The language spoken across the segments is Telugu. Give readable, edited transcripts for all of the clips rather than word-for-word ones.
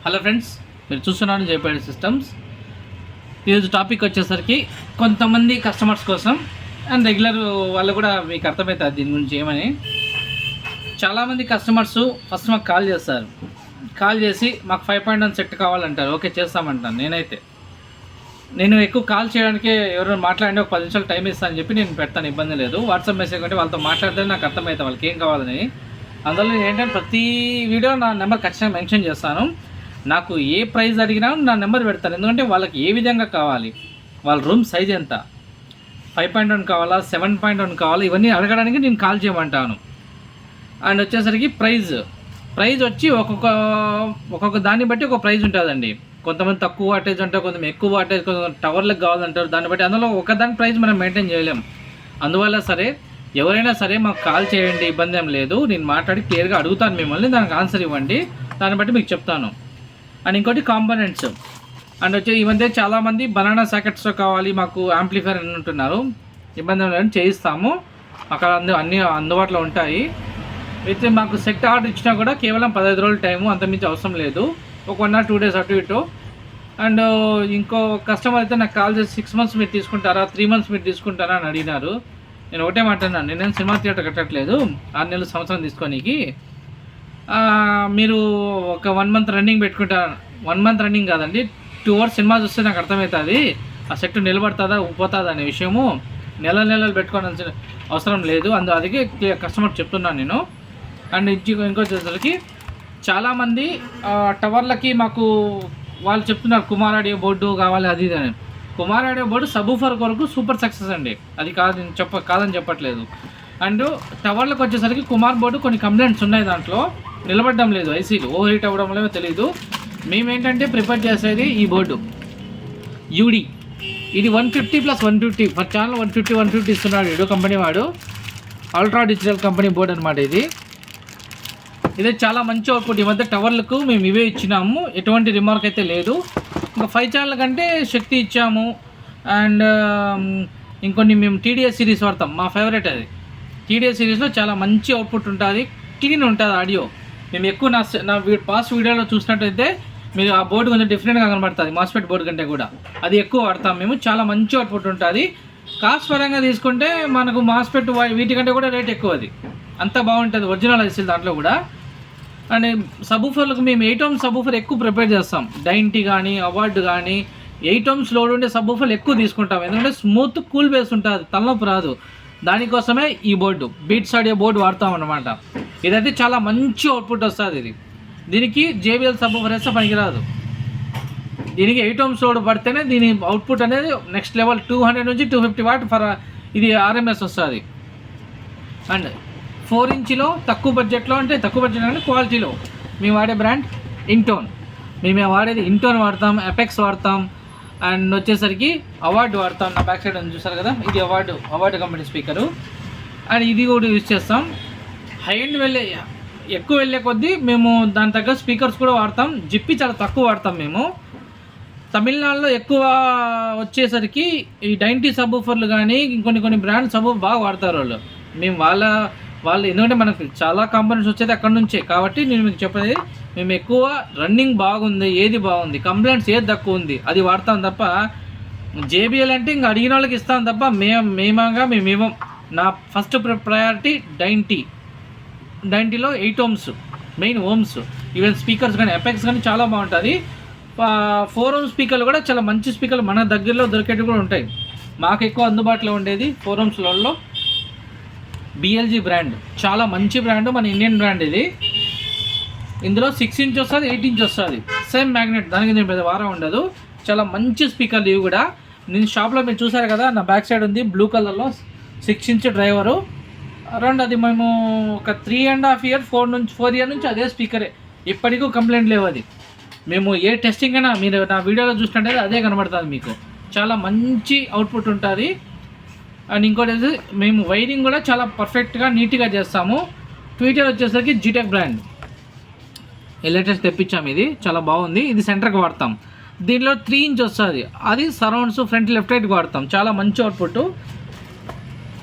హలో ఫ్రెండ్స్, మీరు చూస్తున్నారు జేపీఐడి సిస్టమ్స్. ఈరోజు టాపిక్ వచ్చేసరికి కొంతమంది కస్టమర్స్ కోసం అండ్ రెగ్యులర్ వాళ్ళు కూడా మీకు అర్థమవుతుంది దీని గురించి ఏమని. చాలామంది కస్టమర్స్ ఫస్ట్ మాకు కాల్ చేస్తారు. కాల్ చేసి మాకు 5.1 సెట్ కావాలంటారు. ఓకే, చేస్తామంటాను. నేను ఎక్కువ కాల్ చేయడానికి ఎవరైనా మాట్లాడి ఒక 10 నిమిషాలు టైం ఇస్తాను అని చెప్పి నేను పెడతాను, ఇబ్బంది లేదు. వాట్సాప్ మెసేజ్ అంటే వాళ్ళతో మాట్లాడితే నాకు అర్థమవుతుంది వాళ్ళకి ఏం కావాలని. అందువల్ల ఏంటంటే ప్రతి వీడియో నా నెంబర్ ఖచ్చితంగా మెన్షన్ చేస్తాను. నాకు ఏ ప్రైస్ అడిగినా నా నెంబర్ పెడతాను. ఎందుకంటే వాళ్ళకి ఏ విధంగా కావాలి, వాళ్ళ రూమ్ సైజ్ ఎంత, 5.1 కావాలా, 7.1 కావాలా, ఇవన్నీ అడగడానికి నేను కాల్ చేయమంటాను. అండ్ వచ్చేసరికి ప్రైజ్ వచ్చి ఒక్కొక్క దాన్ని బట్టి ఒక ప్రైజ్ ఉంటుందండి. కొంతమంది తక్కువ వాటేజ్ అంటారు, కొంతమంది ఎక్కువ వాటేజ్, కొంతమంది టవర్లకు కావాలంటారు. దాన్ని బట్టి అందులో ఒకదాని ప్రైస్ మనం మెయింటైన్ చేయలేం. అందువల్ల సరే ఎవరైనా సరే మాకు కాల్ చేయండి, ఇబ్బంది ఏం లేదు. నేను మాట్లాడి క్లియర్గా అడుగుతాను మిమ్మల్ని, దానికి ఆన్సర్ ఇవ్వండి, దాన్ని బట్టి మీకు చెప్తాను. అండ్ ఇంకోటి కాంపోనెంట్స్. అండ్ వచ్చి ఈ మధ్య చాలామంది బనానా సాకెట్స్లో కావాలి మాకు యాంప్లిఫైర్ అని ఉంటున్నారు. ఇబ్బంది లేదని చేయిస్తాము, అక్కడ అన్నీ అందుబాటులో ఉంటాయి. అయితే మాకు సెట్ ఆర్డర్ ఇచ్చినా కూడా కేవలం 15 రోజుల టైము, అంతమించి అవసరం లేదు. ఒక 1 or 2 days అటు ఇటు. అండ్ ఇంకో కస్టమర్ అయితే నాకు కాల్ చేసి 6 months మీరు తీసుకుంటారా, 3 months మీరు తీసుకుంటారా అని అడిగినారు. నేను ఒకటే మాట్లాడినాను, నేనేం సినిమా థియేటర్ కట్టట్లేదు 6 నెలలు సంవత్సరం తీసుకోనికి. మీరు ఒక 1 month రన్నింగ్ పెట్టుకుంటారు. 1 month రన్నింగ్ కాదండి, 2 hours సినిమా చూస్తే నాకు అర్థమవుతుంది ఆ సెట్ నిలబడుతుందా పోతుందా అనే విషయము. నెలలు పెట్టుకోవాల్సిన అవసరం లేదు. అందుకే కస్టమర్ చెప్తున్నాను నేను. అండ్ ఇంకొచ్చేసరికి చాలామంది టవర్లకి మాకు వాళ్ళు చెప్తున్నారు కుమార్ ఆడియో బోర్డు కావాలి అది ఇది అని. కుమార్ ఆడియో బోర్డు సబూఫర్ కొరకు సూపర్ సక్సెస్ అండి, అది కాదని చెప్పట్లేదు. అండ్ టవర్లకు వచ్చేసరికి కుమార్ బోర్డు కొన్ని కంప్లైంట్స్ ఉన్నాయి, దాంట్లో నిలబడడం లేదు, ఐసీలు ఓవర్ హీట్ అవ్వడం లేదో తెలియదు. మేమేంటంటే ప్రిపేర్ చేసేది ఈ బోర్డు యూడి. ఇది 150 + 150 ఫర్ ఛానల్ 150 ఇస్తున్నాడు ఇడు కంపెనీ వాడు. అల్ట్రా డిజిటల్ కంపెనీ బోర్డు అనమాట ఇది. ఇదే చాలా మంచి అవుట్పుట్. ఈ మధ్య టవర్లకు మేము ఇవే ఇచ్చినాము, ఎటువంటి రిమార్క్ అయితే లేదు. ఇంకా 5 ఛానల్ కంటే శక్తి ఇచ్చాము. అండ్ ఇంకొన్ని మేము టీడీఎస్ సిరీస్ వాడతాం, మా ఫేవరెట్ అది. టీడీఎస్ సిరీస్లో చాలా మంచి అవుట్పుట్ ఉంటుంది, క్లీన్ ఉంటుంది ఆడియో. మేము ఎక్కువ నా పాస్ట్ వీడియోలో చూసినట్టయితే మీరు ఆ బోర్డు కొంచెం డిఫరెంట్గా కనబడుతుంది, మాస్ఫెట్ బోర్డు కంటే కూడా. అది ఎక్కువ వాడతాం మేము, చాలా మంచి అవుట్పుట్ ఉంటుంది. కాస్ట్ పరంగా తీసుకుంటే మనకు మాస్ఫెట్ వీటికంటే కూడా రేట్ ఎక్కువ, అది అంత బాగుంటుంది, ఒరిజినల్ ఐసీల్ దాంట్లో కూడా. అండ్ సబూఫర్లకు మేము 8 ohms సబూఫర్ ఎక్కువ ప్రిపేర్ చేస్తాం. డైంటీ కానీ అవార్డు కానీ 8 ohms లోడ్ ఉండే సబూఫర్లు ఎక్కువ తీసుకుంటాం, ఎందుకంటే స్మూత్ కూల్ బేస్ ఉంటుంది, తలనొప్పి రాదు. దానికోసమే ఈ బోర్డు బీట్స్ ఆడియో బోర్డు వాడతాం అనమాట. ఇదైతే చాలా మంచి అవుట్పుట్ వస్తుంది. దీనికి జేబీఎల్ సబూఫర్ వేస్తే పనికిరాదు. దీనికి 8 ohms లోడ్ పడితేనే దీని అవుట్పుట్ అనేది నెక్స్ట్ లెవెల్. 200 నుంచి 250 వాట్ ఫర్ ఇది ఆర్ఎంఎస్ వస్తుంది. అండ్ 4 inchలో తక్కువ బడ్జెట్లో, అంటే తక్కువ బడ్జెట్ అంటే క్వాలిటీలో మేము వాడే బ్రాండ్ ఇంటోన్. మేము వాడేది ఇంటోన్ వాడతాం, ఎపెక్స్ వాడతాం. అండ్ వచ్చేసరికి అవార్డు వాడతాం. నా బ్యాక్ సైడ్ అని చూసారు కదా, ఇది అవార్డు కంపెనీ స్పీకరు. అండ్ ఇది కూడా యూజ్ చేస్తాం. హై ఎండ్ ఎక్కువ వెళ్ళే కొద్దీ మేము దాని తగ్గ స్పీకర్స్ కూడా వాడతాం. జిప్పి చాలా తక్కువ వాడతాం మేము. తమిళనాడులో ఎక్కువ వచ్చేసరికి ఈ డైంటీ సబూఫర్లు కానీ కొన్ని బ్రాండ్ సబూఫర్ బాగా వాడతారు వాళ్ళు. మేము వాళ్ళు ఎందుకంటే మనకు చాలా కాంపోనెంట్స్ వచ్చేది అక్కడ నుంచే, కాబట్టి నేను మీకు చెప్పేది మేము ఎక్కువ రన్నింగ్ బాగుంది, ఏది బాగుంది, కంప్లైంట్స్ ఏది తక్కువ ఉంది అది వాడతాం తప్ప. జేబీఎల్ అంటే ఇంకా అడిగిన వాళ్ళకి ఇస్తాం తప్ప మేము నా ఫస్ట్ ప్రయారిటీ డైంటీలో 8 ohms main ohms. Even speakers కానీ ఎపెక్స్ కానీ చాలా బాగుంటుంది. 4 ohms స్పీకర్లు కూడా చాలా మంచి స్పీకర్లు మన దగ్గరలో దొరికేవి కూడా ఉంటాయి. మాకు ఎక్కువ అందుబాటులో ఉండేది 4 ohmsలలో బిఎల్జీ బ్రాండ్, చాలా మంచి బ్రాండ్, మన ఇండియన్ బ్రాండ్ ఇది. ఇందులో 6 inch వస్తుంది, 8 inch వస్తుంది, సేమ్ మ్యాగ్నెట్, దానికి నేను పెద్ద వారం ఉండదు. చాలా మంచి స్పీకర్లు ఇవి కూడా. నేను షాప్లో మీరు చూసారు కదా, నా బ్యాక్ సైడ్ ఉంది బ్లూ కలర్లో 6 inch డ్రైవరు. అరౌండ్ అది మేము ఒక 3.5 years 4 years నుంచి అదే స్పీకరే, ఇప్పటికీ కంప్లైంట్ లేవు. అది మేము ఏ టెస్టింగ్ అయినా మీరు నా వీడియోలో చూసినట్టయితే అదే కనబడుతుంది మీకు. చాలా మంచి అవుట్పుట్ ఉంటుంది. అండ్ ఇంకోటి మేము వైరింగ్ కూడా చాలా పర్ఫెక్ట్గా నీట్గా చేస్తాము. ట్విటర్ వచ్చేసరికి జీటెక్ బ్రాండ్ లేటెస్ట్ తెప్పించాము, ఇది చాలా బాగుంది. ఇది సెంటర్కి వాడతాం. దీనిలో 3 inch వస్తుంది, అది సరౌండ్స్ ఫ్రంట్ లెఫ్ట్ రైట్కి వాడతాం. చాలా మంచి అవుట్పుట్.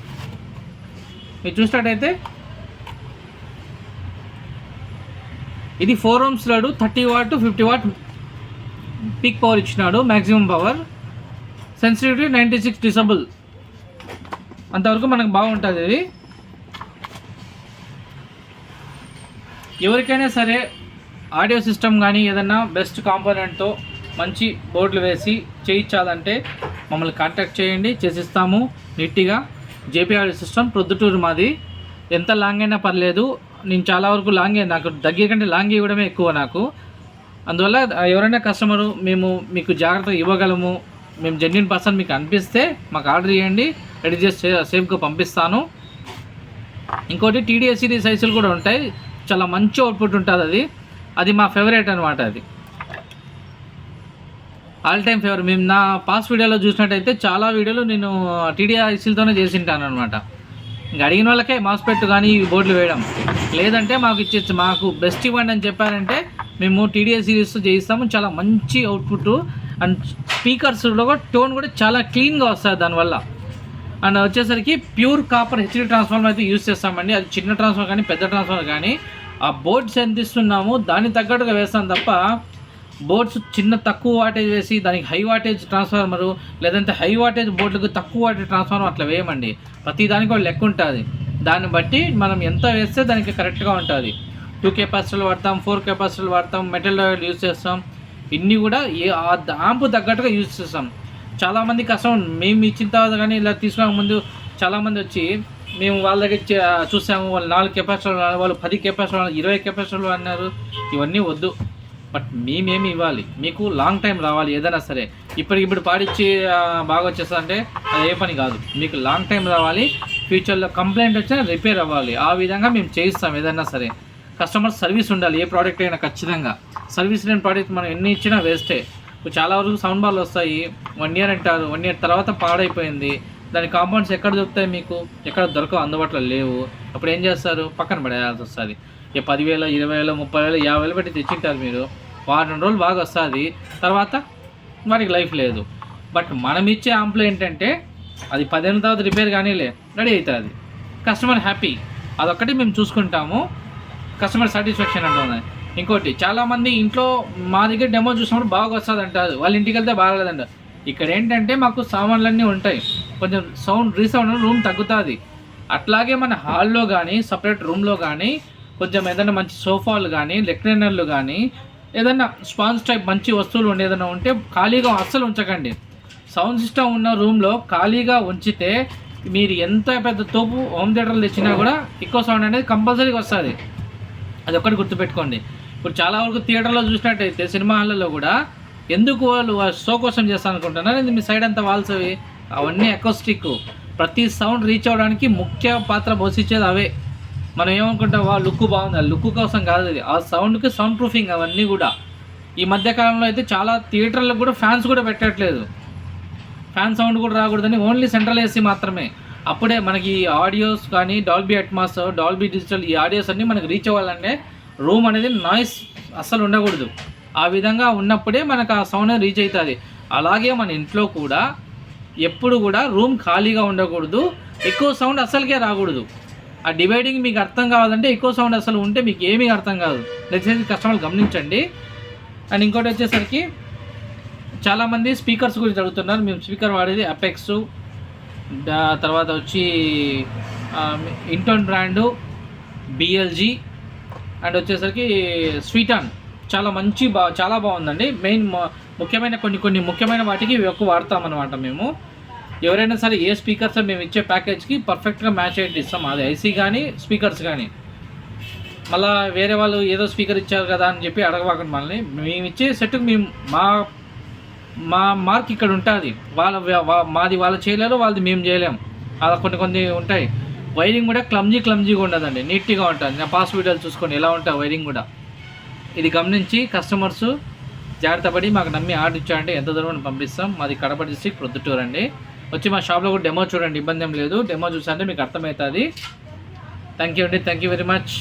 మీరు చూసినట్టయితే ఇది 4 ohms load, 30 what 50 what peak power ఇచ్చినాడు, మ్యాక్సిమం పవర్. సెన్సిటివిటీ 96 డిసబుల్, అంతవరకు మనకు బాగుంటుంది. ఇది ఎవరికైనా సరే ఆడియో సిస్టమ్ కానీ ఏదన్నా బెస్ట్ కాంపోనెంట్తో మంచి బోర్డులు వేసి చేయించాలంటే మమ్మల్ని కాంటాక్ట్ చేయండి, చేసిస్తాము నీట్గా. జేపీ ఆడియో సిస్టమ్ ప్రొద్దుటూరు మాది. ఎంత లాంగ్ అయినా పర్లేదు, నేను చాలా వరకు లాంగే, నాకు దగ్గర కంటే లాంగ్ ఇవ్వడమే ఎక్కువ నాకు. అందువల్ల ఎవరైనా కస్టమరు మేము మీకు జాగ్రత్తగా ఇవ్వగలము, మేము జెన్యున్ పర్సన్ మీకు అనిపిస్తే మాకు ఆర్డర్ చేయండి, రెడీ చేసి సేఫ్గా పంపిస్తాను. ఇంకోటి టీడీఎస్ సిరీస్ సైజులు కూడా ఉంటాయి, చాలా మంచి అవుట్పుట్ ఉంటుంది. అది మా ఫేవరెట్ అనమాట. అది ఆల్ టైమ్ ఫేవర్. మేము నా పాస్ట్ వీడియోలో చూసినట్టయితే చాలా వీడియోలు నేను టీడీఐసీలతోనే చేసింటాను అనమాట. ఇంకా అడిగిన వాళ్ళకే మాస్పెట్ కానీ ఈ బోర్డులు వేయడం, లేదంటే మాకు ఇచ్చేసి మాకు బెస్ట్ ఇవ్వండి అని చెప్పారంటే మేము టీడీఐ సిరీస్తో చేయిస్తాము. చాలా మంచి అవుట్పుట్ అండ్ స్పీకర్స్లో కూడా టోన్ కూడా చాలా క్లీన్గా వస్తుంది దానివల్ల. అండ్ వచ్చేసరికి ప్యూర్ కాపర్ హెచ్డి ట్రాన్స్ఫార్మర్ అయితే యూజ్ చేస్తామండి. అది చిన్న ట్రాన్స్ఫార్మర్ కానీ పెద్ద ట్రాన్స్ఫార్మర్ కానీ ఆ బోర్డ్స్ ఎంత ఇస్తున్నాము దానికి తగ్గట్టుగా వేస్తాం తప్ప బోర్డ్స్ చిన్న తక్కువ వాటేజ్ వేసి దానికి హై వాటేజ్ ట్రాన్స్ఫార్మరు లేదంటే హై వాటేజ్ బోర్డులకు తక్కువ వాటేజ్ ట్రాన్స్ఫార్మర్ అట్లా వేయమండి. ప్రతి దానికి ఒక లెక్క ఉంటుంది, దాన్ని బట్టి మనం ఎంత వేస్తే దానికి కరెక్ట్గా ఉంటుంది. 2 కెపాసిటర్లు వాడతాం, 4 కెపాసిటర్లు వాడతాం, మెటల్ యూజ్ చేస్తాం. ఇన్ని కూడా ఆంపు తగ్గట్టుగా యూజ్ చేస్తాం. చాలామంది కష్టం మేము ఇచ్చిన తర్వాత కానీ ఇలా తీసుకునే ముందు చాలామంది వచ్చి మేము వాళ్ళ దగ్గర చూసాము, వాళ్ళు 4 కెపాసిటర్లు, వాళ్ళు 10 కెపాసిటర్లు, 20 కెపాసిటర్లు అన్నారు. ఇవన్నీ వద్దు, బట్ మేమేమి ఇవ్వాలి, మీకు లాంగ్ టైం రావాలి. ఏదైనా సరే ఇప్పుడు పాడిచ్చి బాగా వచ్చేస్తా అంటే అది ఏ పని కాదు. మీకు లాంగ్ టైం రావాలి, ఫ్యూచర్లో కంప్లైంట్ వచ్చినా రిపేర్ అవ్వాలి. ఆ విధంగా మేము చేయిస్తాం. ఏదైనా సరే కస్టమర్ సర్వీస్ ఉండాలి. ఏ ప్రోడక్ట్ అయినా ఖచ్చితంగా సర్వీస్ లేని ప్రోడక్ట్ మనం ఎన్ని ఇచ్చినా వేస్టే. చాలా వరకు సౌండ్ బార్లు వస్తాయి, 1 year అంటారు, 1 year తర్వాత పాడైపోయింది. దాని కాంపౌండ్స్ ఎక్కడ దొరుకుతాయి, మీకు ఎక్కడ దొరకవు, అందుబాటులో లేవు. అప్పుడు ఏం చేస్తారు, పక్కన పడేయాల్సి వస్తుంది. 10,000, 20,000, 30,000, 50,000 పెట్టి తెచ్చింటారు మీరు. 2 రోజులు బాగా వస్తుంది, తర్వాత వారికి లైఫ్ లేదు. బట్ మనం ఇచ్చే ఆంప్లో ఏంటంటే అది 10 ఏళ్ళ తర్వాత రిపేర్ కానీలే రెడీ అవుతుంది, కస్టమర్ హ్యాపీ. అదొక్కటి మేము చూసుకుంటాము, కస్టమర్ సాటిస్ఫాక్షన్ అంటుంది. ఇంకోటి చాలామంది ఇంట్లో మా దగ్గర డెమో చూసినప్పుడు బాగా వస్తుంది అంటారు, వాళ్ళ ఇంటికి వెళ్తే బాగాలేదంటారు. ఇక్కడ ఏంటంటే మాకు సామాన్లన్నీ ఉంటాయి, కొంచెం సౌండ్ రీసౌండ్ రూమ్ తగ్గుతుంది. అట్లాగే మన హాల్లో కానీ సపరేట్ రూమ్లో కానీ కొంచెం ఏదైనా మంచి సోఫాలు కానీ రెక్లైనర్లు కానీ ఏదైనా స్పాంజ్ టైప్ మంచి వస్తువులు ఉండి ఏదైనా ఉంటే ఖాళీగా అస్సలు ఉంచకండి. సౌండ్ సిస్టమ్ ఉన్న రూమ్లో ఖాళీగా ఉంచితే మీరు ఎంత పెద్ద తోపు హోమ్ థియేటర్లు తెచ్చినా కూడా ఎక్కువ సౌండ్ అనేది కంపల్సరీగా వస్తుంది. అది ఒక్కటి గుర్తుపెట్టుకోండి. ఇప్పుడు చాలా వరకు థియేటర్లో చూసినట్టయితే సినిమా హాల్లో కూడా ఎందుకు వాళ్ళు షో కోసం చేస్తాను అనుకుంటున్నారు, మీ సైడ్ అంతా వాల్స్ అవి అవన్నీ అకోస్టిక్. ప్రతి సౌండ్ రీచ్ అవ్వడానికి ముఖ్య పాత్ర పోషించేది అవే. మనం ఏమనుకుంటాం, లుక్ బాగుంది, లుక్ కోసం కాదు అది, ఆ సౌండ్కి సౌండ్ ప్రూఫింగ్ అవన్నీ కూడా. ఈ మధ్యకాలంలో అయితే చాలా థియేటర్లకు కూడా ఫ్యాన్స్ కూడా పెట్టట్లేదు, ఫ్యాన్ సౌండ్ కూడా రాకూడదని ఓన్లీ సెంట్రల్ ఏసీ మాత్రమే. అప్పుడే మనకి ఆడియోస్ కానీ డాల్బీ అట్మాస్, డాల్బీ డిజిటల్ ఈ ఆడియోస్ అన్నీ మనకి రీచ్ అవ్వాలంటే రూమ్ అనేది నాయిస్ అస్సలు ఉండకూడదు. ఆ విధంగా ఉన్నప్పుడే మనకు ఆ సౌండ్ అనేది రీచ్ అవుతుంది. అలాగే మన ఇంట్లో కూడా ఎప్పుడు కూడా రూమ్ ఖాళీగా ఉండకూడదు, ఎక్కువ సౌండ్ అస్సలకే రాకూడదు. ఆ డివైడింగ్ మీకు అర్థం కావాలంటే ఎక్కువ సౌండ్ అసలు ఉంటే మీకు ఏమీ అర్థం కాదు, దయచేసి కస్టమర్లు గమనించండి. అండ్ ఇంకోటి వచ్చేసరికి చాలామంది స్పీకర్స్ గురించి అడుగుతున్నారు. మేము స్పీకర్ వాడేది అపెక్స్, తర్వాత వచ్చి ఇంటోన్ బ్రాండు, బిఎల్జీ అండ్ వచ్చేసరికి స్వీటాన్. చాలా చాలా బాగుందండి. మెయిన్ ముఖ్యమైన కొన్ని ముఖ్యమైన వాటికి ఎక్కువ వాడతామన్నమాట మేము. ఎవరైనా సరే ఏ స్పీకర్స్ మేము ఇచ్చే ప్యాకేజ్కి పర్ఫెక్ట్గా మ్యాచ్ అయ్యేది ఇస్తాం, అది ఐసీ కానీ స్పీకర్స్ కానీ. మళ్ళీ వేరే వాళ్ళు ఏదో స్పీకర్ ఇచ్చారు కదా అని చెప్పి అడగవాకండి మనల్ని. మేము ఇచ్చే సెట్కి మేము మా మార్క్ ఇక్కడ ఉంటుంది, మాది వాళ్ళు చేయలేరు, వాళ్ళది మేము చేయలేము. అలా కొన్ని ఉంటాయి. వైరింగ్ కూడా క్లమ్జీగా ఉండదండి, నీట్గా ఉంటుంది. నా పాస్ వీడియోలు చూసుకోండి ఎలా ఉంటుంది వైరింగ్ కూడా. ఇది గమనించి కస్టమర్స్ జాగ్రత్త పడి మాకు నమ్మి ఆర్డర్ ఇచ్చారంటే ఎంత దూరం పంపిస్తాం. మాది కడప డిస్ట్రిక్ట్ ప్రొద్దుటూరు అండి. వచ్చి మా షాప్లో కూడా డెమో చూడండి, ఇబ్బంది ఏం లేదు. డెమో చూసారంటే మీకు అర్థమవుతుంది. థ్యాంక్ యూ అండి, థ్యాంక్ యూ వెరీ మచ్.